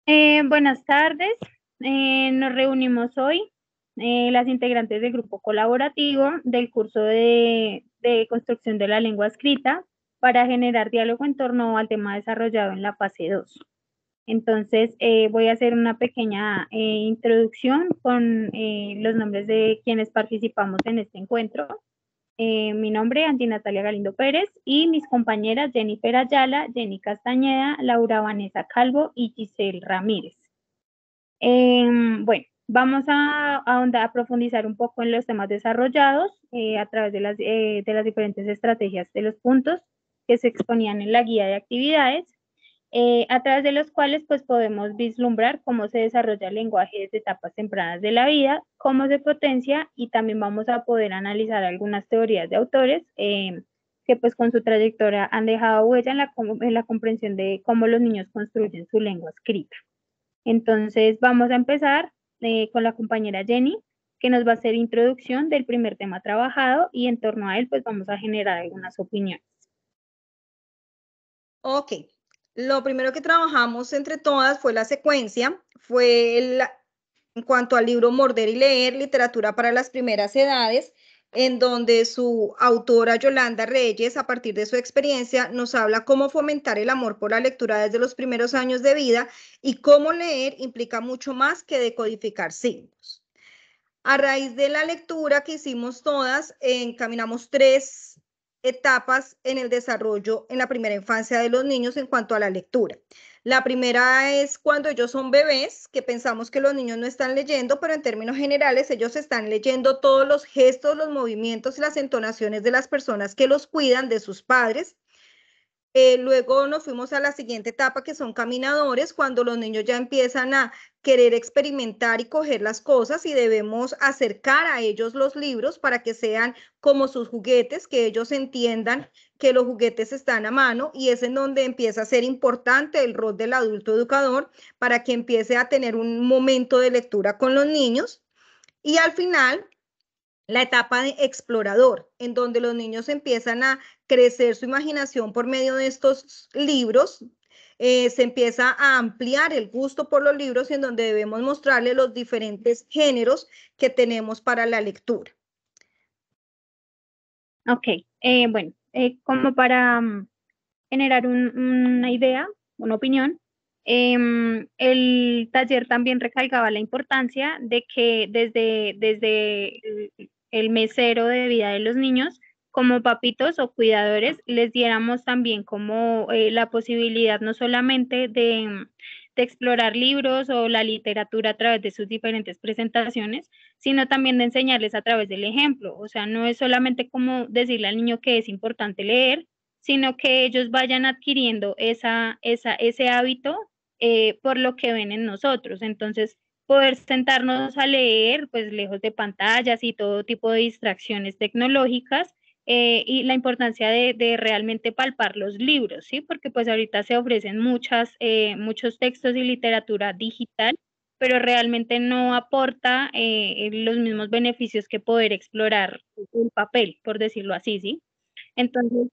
Buenas tardes. Nos reunimos hoy las integrantes del grupo colaborativo del curso de construcción de la lengua escrita para generar diálogo en torno al tema desarrollado en la fase 2. Entonces, voy a hacer una pequeña introducción con los nombres de quienes participamos en este encuentro. Mi nombre, Angie Natalia Galindo Pérez, y mis compañeras Jennifer Ayala, Jenny Castañeda, Laura Vanessa Calvo y Giselle Ramírez. Bueno, vamos a profundizar un poco en los temas desarrollados a través de las diferentes estrategias de los puntos que se exponían en la guía de actividades, a través de los cuales pues podemos vislumbrar cómo se desarrolla el lenguaje desde etapas tempranas de la vida, cómo se potencia, y también vamos a poder analizar algunas teorías de autores que pues con su trayectoria han dejado huella en la comprensión de cómo los niños construyen su lengua escrita. Entonces vamos a empezar con la compañera Jenny, que nos va a hacer introducción del primer tema trabajado, y en torno a él pues vamos a generar algunas opiniones. Ok, lo primero que trabajamos entre todas fue la secuencia, en cuanto al libro Morder y Leer, literatura para las primeras edades, en donde su autora Yolanda Reyes, a partir de su experiencia, nos habla cómo fomentar el amor por la lectura desde los primeros años de vida y cómo leer implica mucho más que decodificar signos. A raíz de la lectura que hicimos todas, encaminamos 3 etapas en el desarrollo en la primera infancia de los niños en cuanto a la lectura. La primera es cuando ellos son bebés, que pensamos que los niños no están leyendo, pero en términos generales ellos están leyendo todos los gestos, los movimientos y las entonaciones de las personas que los cuidan, de sus padres. Luego nos fuimos a la siguiente etapa, que son caminadores, cuando los niños ya empiezan a querer experimentar y coger las cosas, y debemos acercar a ellos los libros para que sean como sus juguetes, que ellos entiendan que los juguetes están a mano, y es en donde empieza a ser importante el rol del adulto educador para que empiece a tener un momento de lectura con los niños. Y al final, la etapa de explorador, en donde los niños empiezan a crecer su imaginación por medio de estos libros. Se empieza a ampliar el gusto por los libros, y en donde debemos mostrarle los diferentes géneros que tenemos para la lectura. Ok, bueno, como para generar una idea, una opinión, el taller también recalcaba la importancia de que desde el mes cero de vida de los niños, como papitos o cuidadores, les diéramos también como la posibilidad no solamente de explorar libros o la literatura a través de sus diferentes presentaciones, sino también de enseñarles a través del ejemplo. O sea, no es solamente como decirle al niño que es importante leer, sino que ellos vayan adquiriendo ese hábito por lo que ven en nosotros. Entonces, poder sentarnos a leer, pues lejos de pantallas y todo tipo de distracciones tecnológicas, y la importancia de realmente palpar los libros, ¿sí? Porque pues ahorita se ofrecen muchos textos y literatura digital, pero realmente no aporta los mismos beneficios que poder explorar un papel, por decirlo así, ¿sí? Entonces,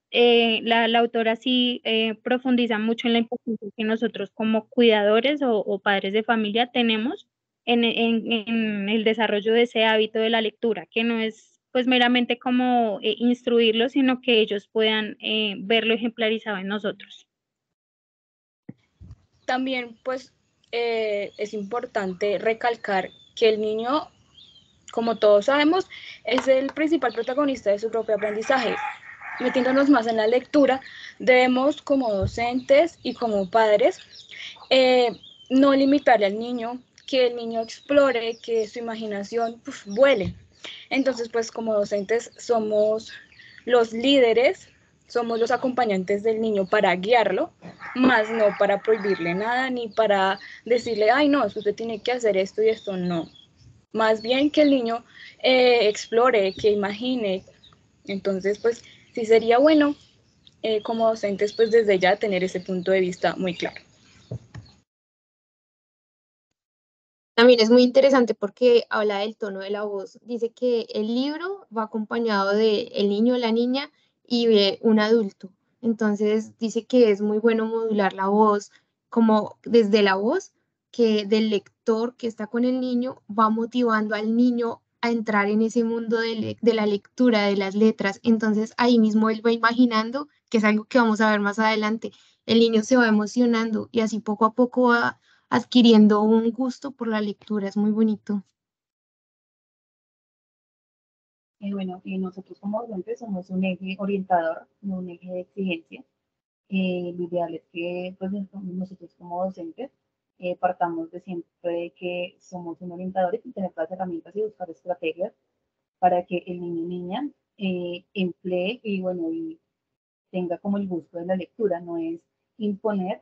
la autora sí profundiza mucho en la importancia que nosotros como cuidadores o padres de familia tenemos en el desarrollo de ese hábito de la lectura, que no es pues meramente como instruirlos, sino que ellos puedan verlo ejemplarizado en nosotros. También pues es importante recalcar que el niño, como todos sabemos, es el principal protagonista de su propio aprendizaje. Metiéndonos más en la lectura, debemos como docentes y como padres no limitarle al niño, que el niño explore, que su imaginación vuele. Entonces, pues como docentes somos los líderes, somos los acompañantes del niño para guiarlo, más no para prohibirle nada, ni para decirle, ay no, usted tiene que hacer esto y esto, no. Más bien que el niño explore, que imagine. Entonces, pues sí sería bueno como docentes, pues desde ya tener ese punto de vista muy claro. También es muy interesante porque habla del tono de la voz. Dice que el libro va acompañado de el niño o la niña y de un adulto. Entonces dice que es muy bueno modular la voz, como desde la voz, que del lector que está con el niño va motivando al niño a entrar en ese mundo de la lectura, de las letras. Entonces ahí mismo él va imaginando, que es algo que vamos a ver más adelante, el niño se va emocionando y así poco a poco va adquiriendo un gusto por la lectura. Es muy bonito. Bueno, nosotros como docentes somos un eje orientador, no un eje de exigencia. Lo ideal es que pues, nosotros como docentes partamos de siempre de que somos un orientador y tener las herramientas y buscar estrategias para que el niño o niña emplee y bueno, y tenga como el gusto de la lectura. No es imponer,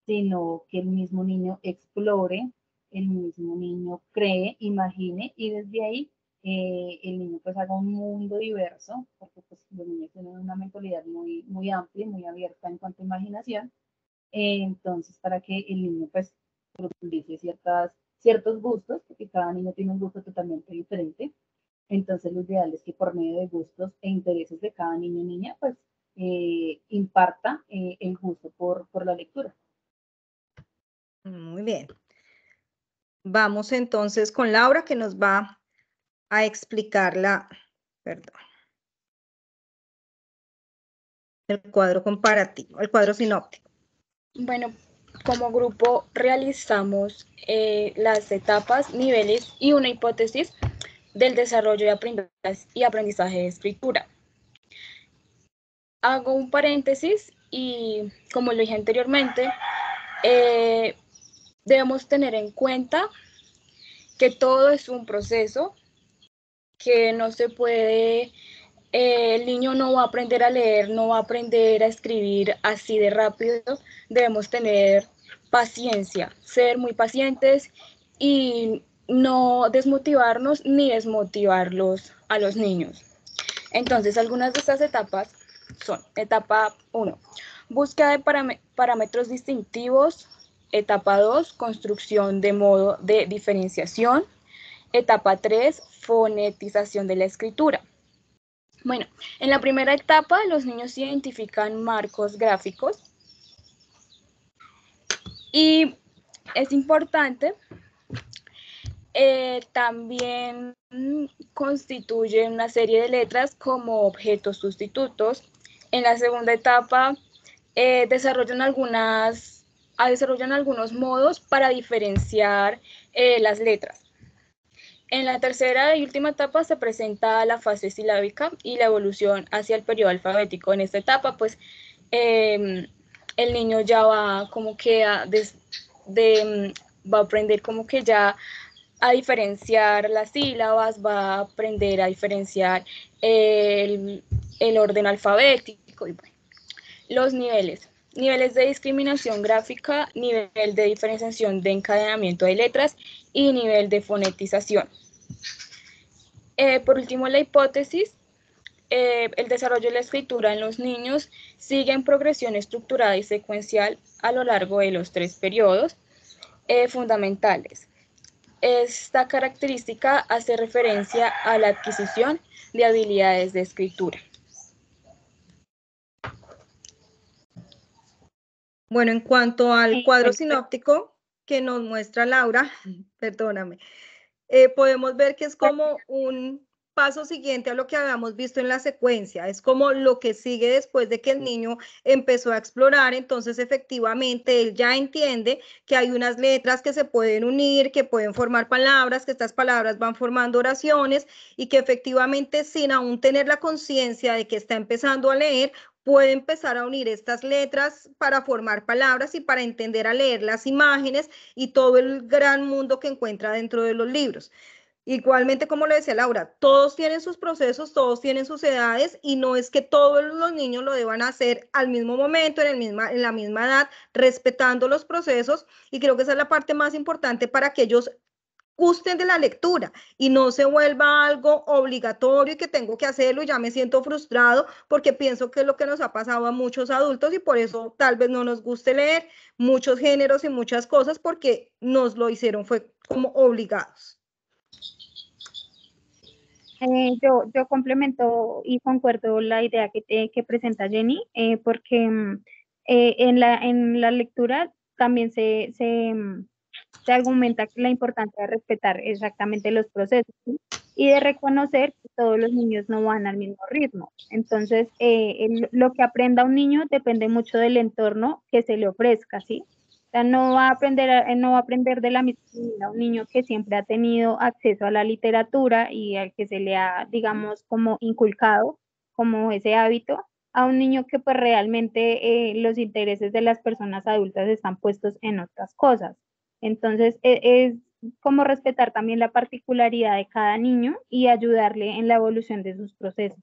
sino que el mismo niño explore, el mismo niño cree, imagine y desde ahí el niño pues haga un mundo diverso, porque pues los niños tienen una mentalidad muy, muy amplia, muy abierta en cuanto a imaginación. Entonces, para que el niño pues profundice ciertos gustos, porque cada niño tiene un gusto totalmente diferente. Entonces, lo ideal es que por medio de gustos e intereses de cada niño o niña, pues imparta el gusto por la lectura. Muy bien. Vamos entonces con Laura, que nos va a explicar el cuadro comparativo, el cuadro sinóptico. Bueno, como grupo realizamos las etapas, niveles y una hipótesis del desarrollo y aprendizaje de escritura. Hago un paréntesis y, como lo dije anteriormente, debemos tener en cuenta que todo es un proceso, que no se puede, el niño no va a aprender a leer, no va a aprender a escribir así de rápido. Debemos tener paciencia, ser muy pacientes y no desmotivarnos ni desmotivarlos a los niños. Entonces, algunas de estas etapas son: etapa 1, búsqueda de parámetros distintivos; etapa 2, construcción de modo de diferenciación; etapa 3, fonetización de la escritura. Bueno, en la primera etapa los niños identifican marcos gráficos y es importante también constituye una serie de letras como objetos sustitutos. En la segunda etapa desarrollan algunos modos para diferenciar las letras. En la tercera y última etapa se presenta la fase silábica y la evolución hacia el periodo alfabético. En esta etapa, pues, el niño ya va como que va a aprender como que ya a diferenciar las sílabas, va a aprender a diferenciar el orden alfabético. Y bueno, los niveles. Niveles de discriminación gráfica, nivel de diferenciación de encadenamiento de letras y nivel de fonetización. Por último, la hipótesis. El desarrollo de la escritura en los niños sigue en progresión estructurada y secuencial a lo largo de los 3 periodos fundamentales. Esta característica hace referencia a la adquisición de habilidades de escritura. Bueno, en cuanto al cuadro sinóptico que nos muestra Laura, perdóname, podemos ver que es como un paso siguiente a lo que habíamos visto en la secuencia, es como lo que sigue después de que el niño empezó a explorar. Entonces efectivamente él ya entiende que hay unas letras que se pueden unir, que pueden formar palabras, que estas palabras van formando oraciones y que efectivamente, sin aún tener la conciencia de que está empezando a leer, puede empezar a unir estas letras para formar palabras y para entender a leer las imágenes y todo el gran mundo que encuentra dentro de los libros. Igualmente, como le decía Laura, todos tienen sus procesos, todos tienen sus edades y no es que todos los niños lo deban hacer al mismo momento, en la misma edad, respetando los procesos. Y creo que esa es la parte más importante para que ellos gusten de la lectura y no se vuelva algo obligatorio y que tengo que hacerlo y ya me siento frustrado, porque pienso que es lo que nos ha pasado a muchos adultos y por eso tal vez no nos guste leer muchos géneros y muchas cosas, porque nos lo hicieron fue como obligados. Yo complemento y concuerdo la idea que presenta Jenny, porque en la lectura también se se argumenta que la importancia de respetar exactamente los procesos, ¿sí? Y de reconocer que todos los niños no van al mismo ritmo. Entonces, lo que aprenda un niño depende mucho del entorno que se le ofrezca, ¿sí? O sea, no va a aprender de la misma manera un niño que siempre ha tenido acceso a la literatura y al que se le ha, digamos, como inculcado como ese hábito, a un niño que pues realmente los intereses de las personas adultas están puestos en otras cosas. Entonces, es como respetar también la particularidad de cada niño y ayudarle en la evolución de sus procesos.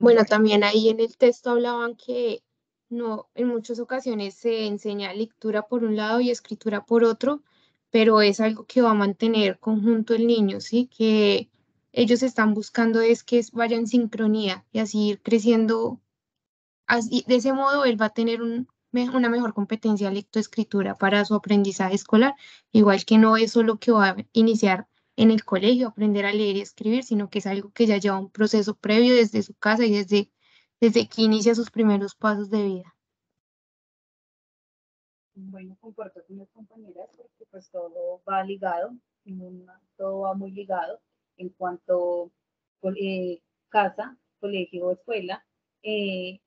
Bueno, también ahí en el texto hablaban que no, en muchas ocasiones se enseña lectura por un lado y escritura por otro, pero es algo que va a mantener conjunto el niño, ¿sí? Que ellos están buscando es que vaya en sincronía y así ir creciendo. Así, de ese modo, él va a tener una mejor competencia lectoescritura para su aprendizaje escolar, igual que no es solo que va a iniciar en el colegio, aprender a leer y escribir, sino que es algo que ya lleva un proceso previo desde su casa y desde que inicia sus primeros pasos de vida. Bueno, comparto con mis compañeras porque pues todo va ligado, todo va muy ligado en cuanto casa, colegio o escuela,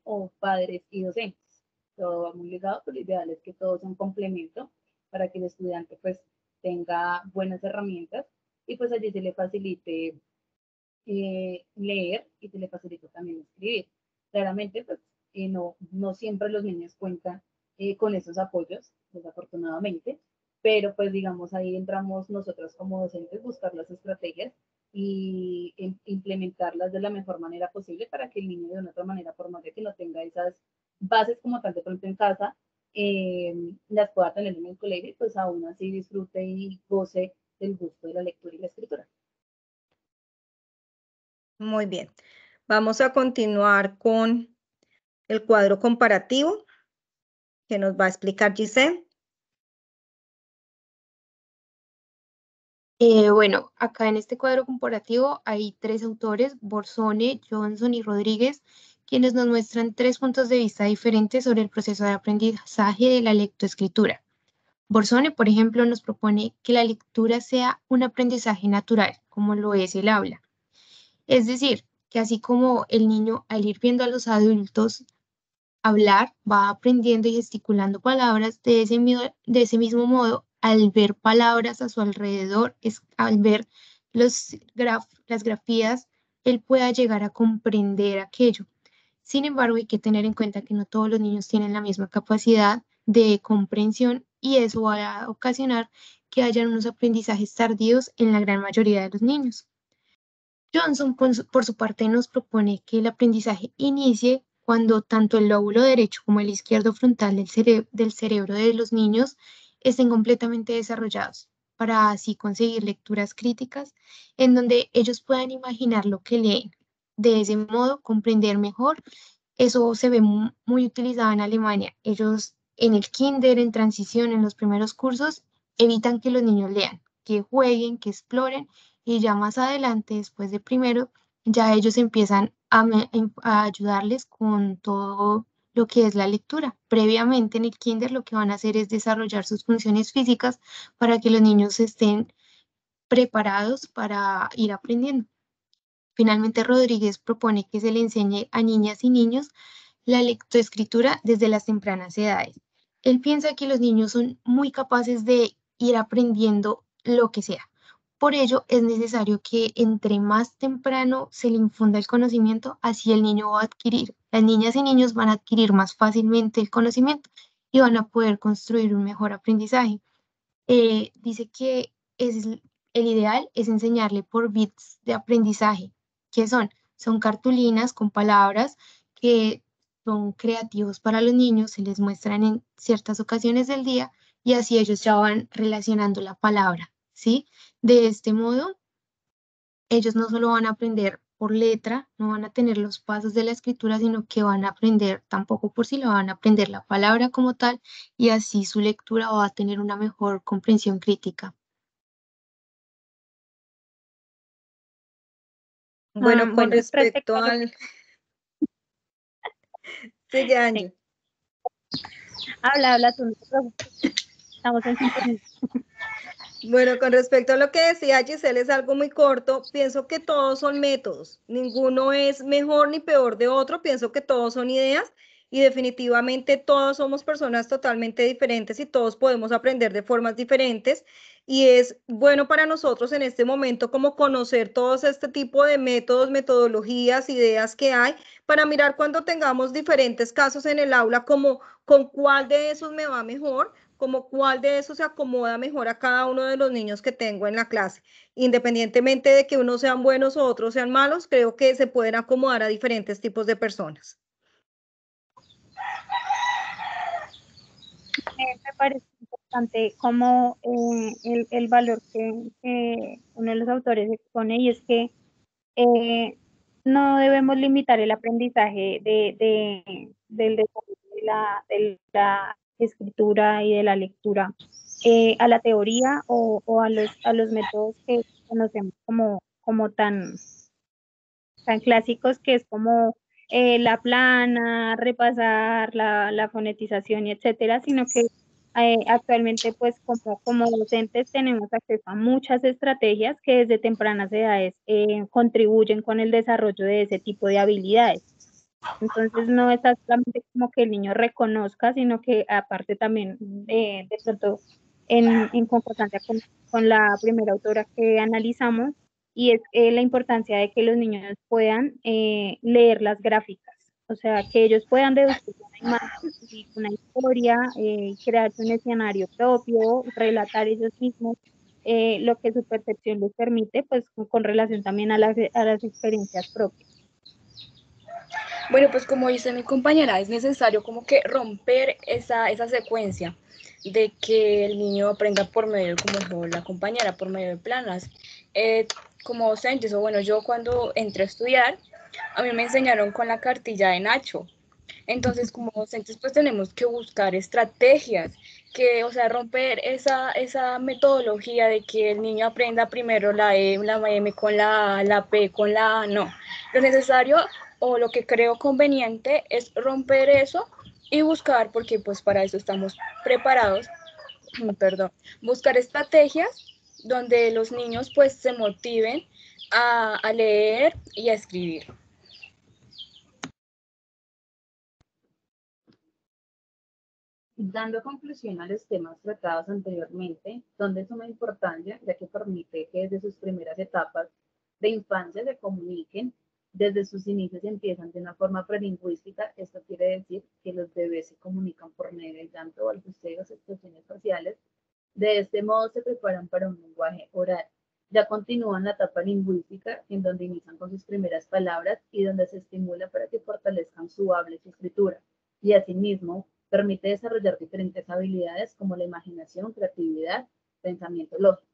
o padres y docentes. Todo va muy ligado, pero lo ideal es que todo sea un complemento para que el estudiante pues tenga buenas herramientas y pues allí se le facilite leer y se le facilita también escribir. Claramente, pues no siempre los niños cuentan con esos apoyos, desafortunadamente, pero pues digamos ahí entramos nosotros como docentes, buscar las estrategias y implementarlas de la mejor manera posible para que el niño de una otra manera, por más de que no tenga esas bases como tal de pronto en casa, las pueda tener en el colegio y pues aún así disfrute y goce del gusto de la lectura y la escritura. Muy bien. Vamos a continuar con el cuadro comparativo que nos va a explicar Giselle. Bueno, acá en este cuadro comparativo hay tres autores, Borsone, Johnson y Rodríguez, quienes nos muestran tres puntos de vista diferentes sobre el proceso de aprendizaje de la lectoescritura. Borsone, por ejemplo, nos propone que la lectura sea un aprendizaje natural, como lo es el habla. Es decir, que así como el niño al ir viendo a los adultos hablar, va aprendiendo y gesticulando palabras de ese mismo modo, al ver palabras a su alrededor, al ver las grafías, él pueda llegar a comprender aquello. Sin embargo, hay que tener en cuenta que no todos los niños tienen la misma capacidad de comprensión y eso va a ocasionar que hayan unos aprendizajes tardíos en la gran mayoría de los niños. Johnson, por su parte, nos propone que el aprendizaje inicie cuando tanto el lóbulo derecho como el izquierdo frontal del cerebro de los niños estén completamente desarrollados, para así conseguir lecturas críticas en donde ellos puedan imaginar lo que leen. De ese modo, comprender mejor. Eso se ve muy utilizado en Alemania. Ellos en el kinder, en transición, en los primeros cursos, evitan que los niños lean, que jueguen, que exploren y ya más adelante, después de primero, ya ellos empiezan a ayudarles con todo lo que es la lectura. Previamente en el kinder lo que van a hacer es desarrollar sus funciones físicas para que los niños estén preparados para ir aprendiendo. Finalmente, Rodríguez propone que se le enseñe a niñas y niños la lectoescritura desde las tempranas edades. Él piensa que los niños son muy capaces de ir aprendiendo lo que sea. Por ello, es necesario que entre más temprano se le infunda el conocimiento, así el niño va a adquirir, las niñas y niños van a adquirir más fácilmente el conocimiento y van a poder construir un mejor aprendizaje. Dice que el ideal es enseñarle por bits de aprendizaje. ¿Qué son? Son cartulinas con palabras que son creativos para los niños, se les muestran en ciertas ocasiones del día y así ellos ya van relacionando la palabra, ¿sí? De este modo, ellos no solo van a aprender por letra, no van a tener los pasos de la escritura, sino que van a aprender tampoco por sí, lo van a aprender la palabra como tal y así su lectura va a tener una mejor comprensión crítica. Bueno, con Bueno, respecto respecto a lo al... Sigue, que Angie. habla tú, no te preocupes, estamos en sintonía. Bueno, con respecto a lo que decía Giselle, es algo muy corto. Pienso que todos son métodos. Ninguno es mejor ni peor de otro. Pienso que todos son ideas y definitivamente todos somos personas totalmente diferentes y todos podemos aprender de formas diferentes. Y es bueno para nosotros en este momento como conocer todos este tipo de métodos, metodologías, ideas que hay para mirar cuando tengamos diferentes casos en el aula, como con cuál de esos me va mejor, como cuál de esos se acomoda mejor a cada uno de los niños que tengo en la clase. Independientemente de que unos sean buenos o otros sean malos, creo que se pueden acomodar a diferentes tipos de personas. Me parece importante como el valor que uno de los autores expone, y es que no debemos limitar el aprendizaje del desarrollo de la escritura y de la lectura a la teoría o a los métodos que conocemos como tan clásicos, que es como la plana, repasar la fonetización y etcétera, sino que actualmente pues como docentes tenemos acceso a muchas estrategias que desde tempranas edades contribuyen con el desarrollo de ese tipo de habilidades. Entonces no es solamente como que el niño reconozca, sino que aparte también de pronto en concordancia con la primera autora que analizamos, y es la importancia de que los niños puedan leer las gráficas, o sea, que ellos puedan deducir una imagen y una historia, crearse un escenario propio, relatar ellos mismos lo que su percepción les permite, pues con relación también a las experiencias propias. Bueno, pues como dice mi compañera, es necesario como que romper esa secuencia de que el niño aprenda por medio, como dijo la compañera, por medio de planas. Como docentes, o bueno, yo cuando entré a estudiar, a mí me enseñaron con la cartilla de Nacho. Entonces, como docentes, pues tenemos que buscar estrategias que, o sea, romper esa metodología de que el niño aprenda primero la E, la M con la A, la P con la A, no. Lo necesario o lo que creo conveniente es romper eso y buscar, porque pues para eso estamos preparados, perdón, buscar estrategias donde los niños pues se motiven a leer y a escribir. Dando conclusión a los temas tratados anteriormente, son de suma importancia, ya que permite que desde sus primeras etapas de infancia se comuniquen, desde sus inicios empiezan de una forma prelingüística. Esto quiere decir que los bebés se comunican por medio del llanto, balbuceos, expresiones faciales. De este modo se preparan para un lenguaje oral. Ya continúan la etapa lingüística, en donde inician con sus primeras palabras y donde se estimula para que fortalezcan su habla y su escritura. Y asimismo, permite desarrollar diferentes habilidades como la imaginación, creatividad, pensamiento lógico.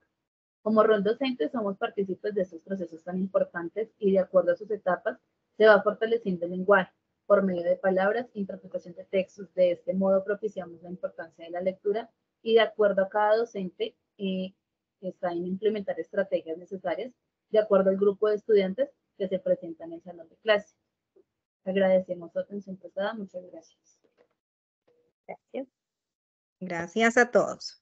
Como rol docente somos partícipes de estos procesos tan importantes y de acuerdo a sus etapas se va fortaleciendo el lenguaje por medio de palabras, interpretación de textos. De este modo propiciamos la importancia de la lectura y de acuerdo a cada docente está en implementar estrategias necesarias de acuerdo al grupo de estudiantes que se presentan en el salón de clase. Agradecemos su atención prestada. Muchas gracias. Gracias. Gracias a todos.